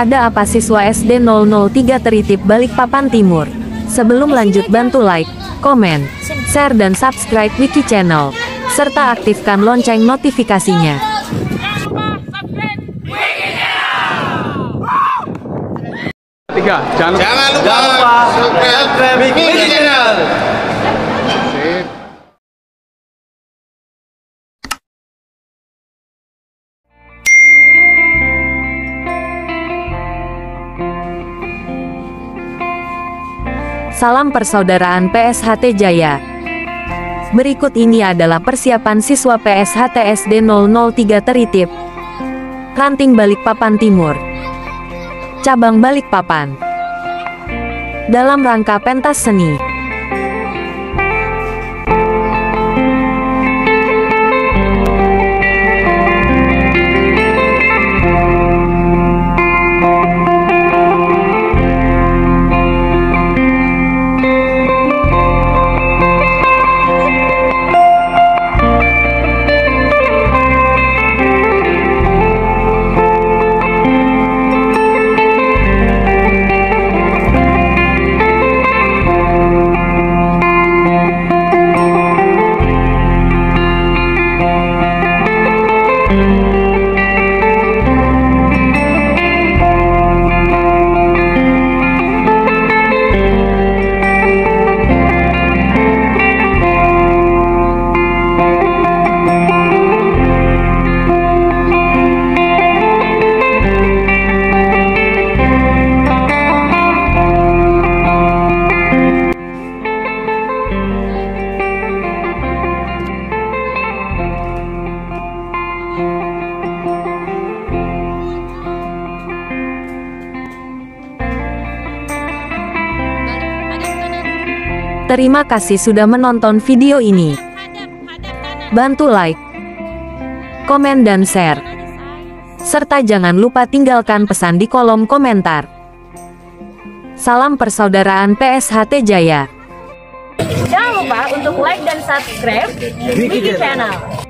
Ada apa siswa SD 003 Teritip Balikpapan Timur? Sebelum lanjut bantu like, komen, share dan subscribe Wiki Channel, serta aktifkan lonceng notifikasinya. Jangan lupa subscribe Wiki Channel. Salam persaudaraan PSHT Jaya. Berikut ini adalah persiapan siswa PSHT SD 003 Teritip, Ranting Balikpapan Timur, Cabang Balikpapan, dalam rangka pentas seni. Terima kasih sudah menonton video ini. Bantu like, komen dan share. Serta jangan lupa tinggalkan pesan di kolom komentar. Salam persaudaraan PSHT Jaya. Jangan lupa untuk like dan subscribe Wiki Channel.